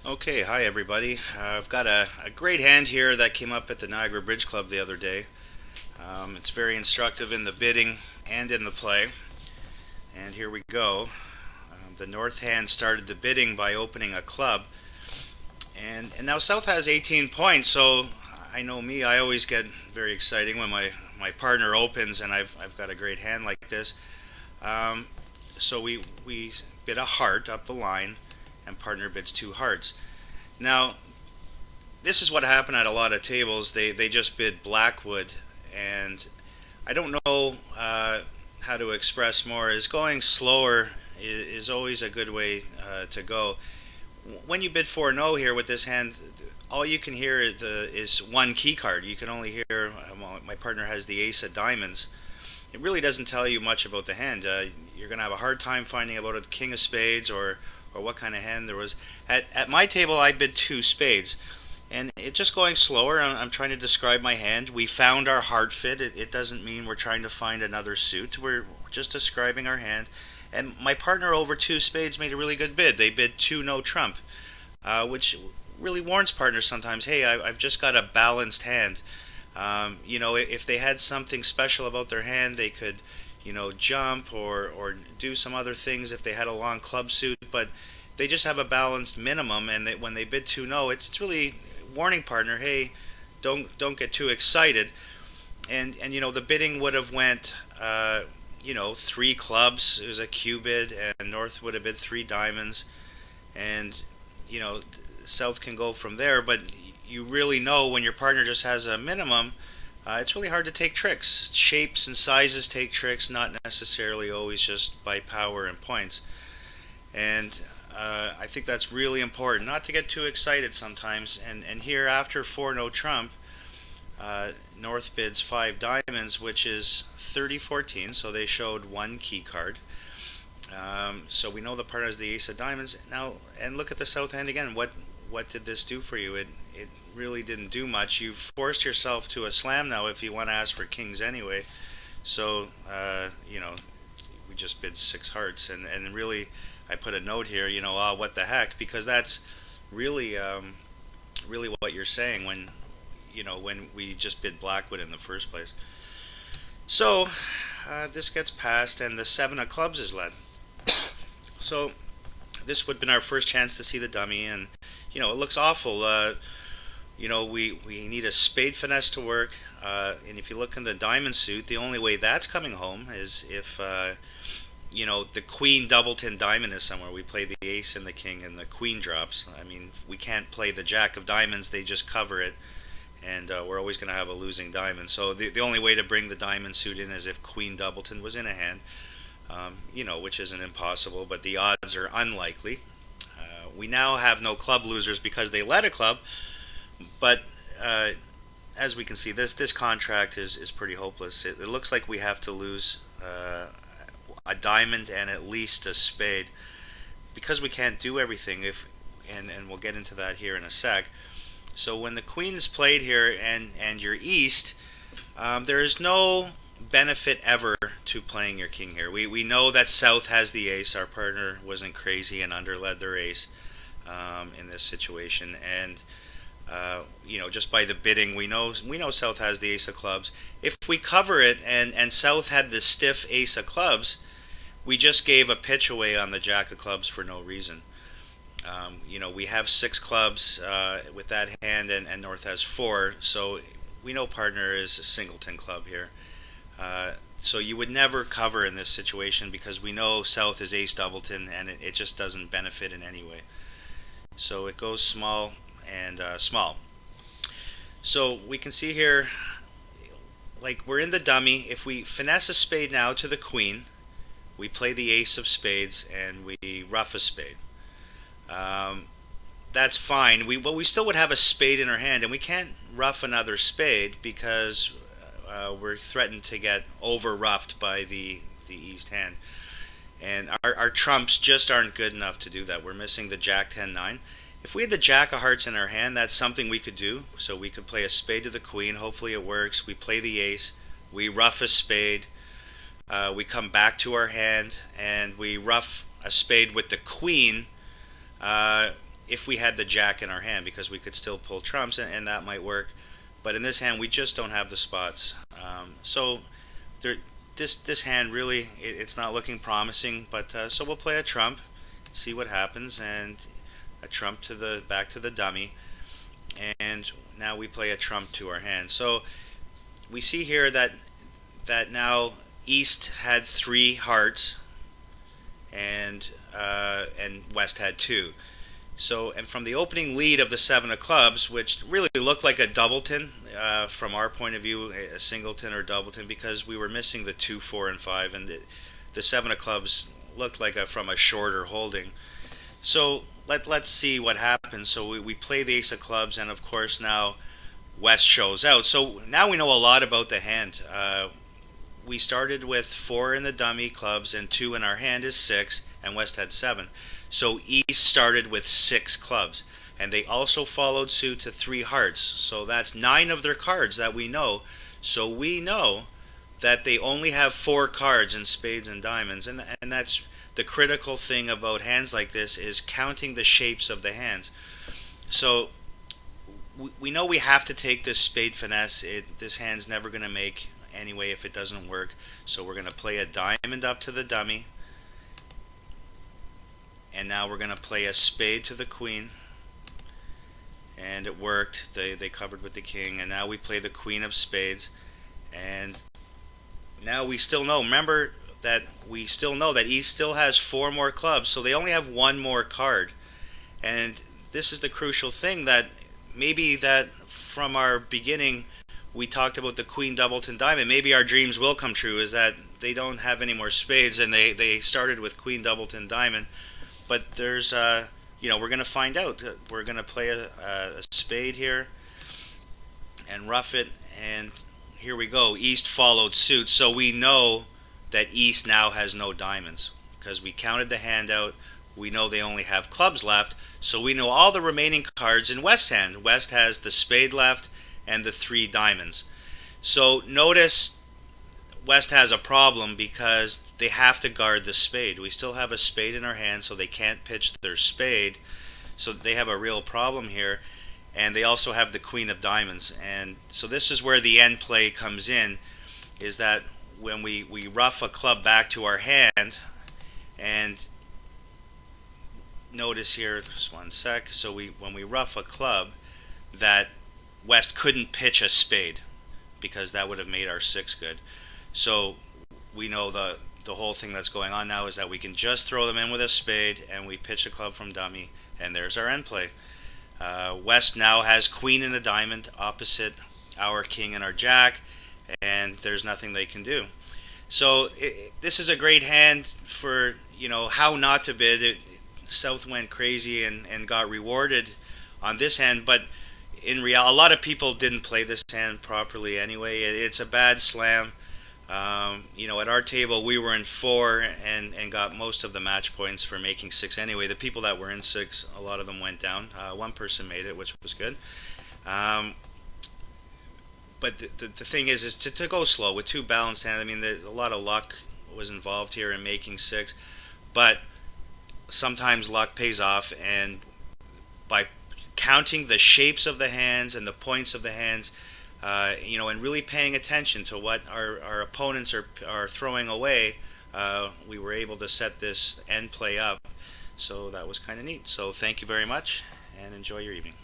Okay, hi everybody. I've got a great hand here that came up at the Niagara Bridge Club the other day. It's very instructive in the bidding and in the play. And here we go. The north hand started the bidding by opening a club. And now South has 18 points, so I know me, I always get very exciting when my partner opens and I've got a great hand like this. Um, so we bid a heart up the line, and partner bids two hearts. Now, this is what happened at a lot of tables. They just bid Blackwood, and I don't know how to express more. Is going slower is always a good way to go. When you bid 4-0 here with this hand, all you can hear is one key card. You can only hear my partner has the ace of diamonds. It really doesn't tell you much about the hand. You're going to have a hard time finding out a king of spades or what kind of hand there was. At my table, I bid two spades. And it just going slower. I'm trying to describe my hand. We found our heart fit. It doesn't mean we're trying to find another suit. We're just describing our hand. And my partner over two spades made a really good bid. They bid two no trump, which really warns partners sometimes. Hey, I've just got a balanced hand. If they had something special about their hand, they could, jump or do some other things if they had a long club suit. But they just have a balanced minimum, and when they bid 2-0, it's really warning partner. Hey, don't get too excited. And the bidding would have went. Three clubs. It was a Q bid, and North would have bid three diamonds, and you know South can go from there. But you really know when your partner just has a minimum, it's really hard to take tricks. Shapes and sizes take tricks, not necessarily always just by power and points. And I think that's really important, not to get too excited sometimes. And here after 4-0 trump, North bids five diamonds, which is 30-14. So they showed one key card. So we know the partner has the ace of diamonds now. And look at the South hand again. What did this do for you? It really didn't do much. You forced yourself to a slam now if you want to ask for kings anyway. So we just bid six hearts, and really I put a note here. What the heck? Because that's really really what you're saying when we just bid Blackwood in the first place. So this gets passed, and the seven of clubs is led. So this would have been our first chance to see the dummy, and it looks awful. We need a spade finesse to work, and if you look in the diamond suit, the only way that's coming home is if the queen doubleton diamond is somewhere. We play the ace and the king, and the queen drops. I mean, we can't play the jack of diamonds; they just cover it, and we're always going to have a losing diamond. So the only way to bring the diamond suit in is if queen doubleton was in a hand, which isn't impossible, but the odds are unlikely. We now have no club losers because they led a club, but as we can see, this contract is pretty hopeless. It looks like we have to lose a diamond and at least a spade because we can't do everything. And we'll get into that here in a sec. So when the queen is played here and you're east, there is no benefit ever to playing your king here. We know that South has the ace. Our partner wasn't crazy and underled their ace in this situation, and just by the bidding, we know South has the ace of clubs. If we cover it and South had the stiff ace of clubs, we just gave a pitch away on the jack of clubs for no reason. We have six clubs with that hand, and North has four, so we know partner is a singleton club here. So you would never cover in this situation because we know South is ace doubleton, and it just doesn't benefit in any way. So it goes small and small. So we can see here, like we're in the dummy. If we finesse a spade now to the queen, we play the ace of spades and we ruff a spade. Um, that's fine. We still would have a spade in our hand, and we can't ruff another spade because we're threatened to get over ruffed by the east hand. And our trumps just aren't good enough to do that. We're missing the jack 10-9. If we had the jack of hearts in our hand, that's something we could do. So we could play a spade to the queen. Hopefully it works. We play the ace. We ruff a spade. We come back to our hand and we ruff a spade with the queen. Uh, if we had the jack in our hand, because we could still pull trumps, and that might work. But in this hand, we just don't have the spots. So there, this hand really, it's not looking promising. But so we'll play a trump, see what happens, and a trump to the back to the dummy, and now we play a trump to our hand. So we see here that now East had three hearts, and West had two. So, and from the opening lead of the seven of clubs, which really looked like a doubleton from our point of view, a singleton or doubleton, because we were missing the 2, 4, and 5, and the seven of clubs looked like from a shorter holding. So let's see what happens. So we play the ace of clubs, and of course now West shows out. So now we know a lot about the hand. We started with 4 in the dummy clubs and 2 in our hand is 6, and West had 7. So East started with 6 clubs, and they also followed suit to 3 hearts. So that's 9 of their cards that we know. So we know that they only have 4 cards in spades and diamonds, and that's the critical thing about hands like this, is counting the shapes of the hands. So we know we have to take this spade finesse. This hand's never going to make anyway if it doesn't work. So we're going to play a diamond up to the dummy, and now we're going to play a spade to the queen, and it worked. They covered with the king, and now we play the queen of spades, and now we still know. Remember that we still know that East still has 4 more clubs, so they only have 1 more card. And this is the crucial thing, that maybe that from our beginning we talked about the queen doubleton diamond. Maybe our dreams will come true, is that they don't have any more spades, and they started with queen doubleton diamond. But there's we're going to find out. We're going to play a spade here and rough it, and here we go. East followed suit, so we know that East now has no diamonds, because we counted the hand out. We know they only have clubs left, so we know all the remaining cards in West's hand. West has the spade left and the 3 diamonds. So notice West has a problem, because they have to guard the spade. We still have a spade in our hand, so they can't pitch their spade. So they have a real problem here. And they also have the queen of diamonds. And so this is where the end play comes in, is that when we rough a club back to our hand, and notice here, just one sec, so when we rough a club, that West couldn't pitch a spade, because that would have made our 6 good. So we know the whole thing that's going on now is that we can just throw them in with a spade, and we pitch a club from dummy, and there's our end play. West now has queen and a diamond opposite our king and our jack, and there's nothing they can do. So this is a great hand for how not to bid. South went crazy and got rewarded on this hand, but in reality, a lot of people didn't play this hand properly anyway. It's a bad slam. At our table we were in 4 and got most of the match points for making 6 anyway. The people that were in 6, a lot of them went down. One person made it, which was good. But the thing is to go slow with 2 balanced hands. I mean, a lot of luck was involved here in making 6, but sometimes luck pays off, and by counting the shapes of the hands and the points of the hands, and really paying attention to what our opponents are throwing away, we were able to set this end play up. So that was kind of neat. So thank you very much, and enjoy your evening.